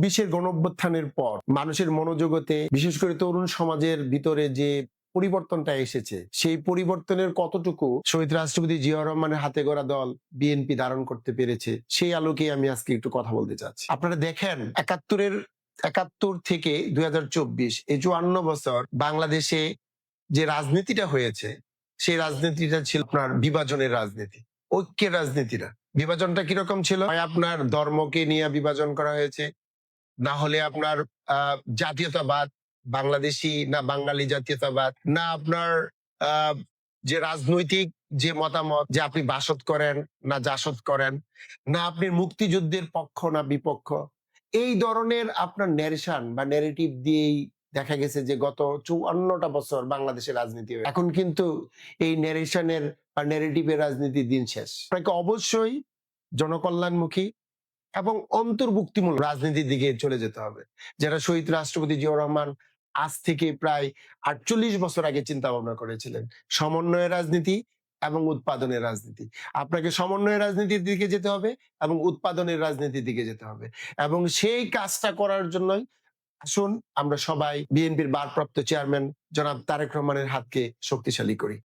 ২৪-এর গণঅভ্যুত্থানের পর মানুষের মনোজগতে বিশেষ করে তরুণ সমাজের ভিতরে যে পরিবর্তনটা এসেছে সেই পরিবর্তনের কতটুকু শহীদ রাষ্ট্রপতি জিয়াউর রহমানের হাতে গড়া দল বিএনপি ধারণ করতে পেরেছে সেই আলোকে আমি আজকে একটু কথা বলতে চাচ্ছি। আপনারা দেখেন ৭১ থেকে ২০২৪ এই ৫৪ বছর বাংলাদেশে যে রাজনীতিটা হয়েছে সেই রাজনীতিটা ছিল আপনার বিভাজনের রাজনীতি, ঐক্যের রাজনীতি না। বিভাজনটা কিরকম ছিল? হয় আপনার ধর্মকে নিয়ে বিভাজন করা হয়েছে, না হলে আপনার জাতীয়তাবাদ, বাংলাদেশি না বাঙালি জাতীয়তাবাদ, না আপনার আহ যে রাজনৈতিক যে মতামত যে আপনি বাসদ করেন না জাসদ করেন, না আপনি মুক্তিযুদ্ধের পক্ষ না বিপক্ষ, এই ধরনের আপনার ন্যারেশন বা ন্যারেটিভ দিয়েই দেখা গেছে যে গত ৫৪টা বছর বাংলাদেশের রাজনীতি এখন কিন্তু এই ন্যারেশনের বা ন্যারেটিভের রাজনীতির দিন শেষ। আপনাকে অবশ্যই জনকল্যাণমুখী এবং অন্তর্ভুক্তিমূলক রাজনীতির দিকে চলে যেতে হবে, যেটা শহীদ রাষ্ট্রপতি জিয়াউর রহমান আজ থেকে প্রায় ৪৮ বছর আগে চিন্তা ভাবনা করেছিলেন। সমন্বয়ের রাজনীতি এবং উৎপাদনের রাজনীতি। আপনাকে সমন্বয়ের রাজনীতির দিকে যেতে হবে এবং উৎপাদনের রাজনীতির দিকে যেতে হবে, এবং সেই কাজটা করার জন্যই আসুন আমরা সবাই বিএনপির ভারপ্রাপ্ত চেয়ারম্যান জনাব তারেক রহমানের হাতকে শক্তিশালী করি।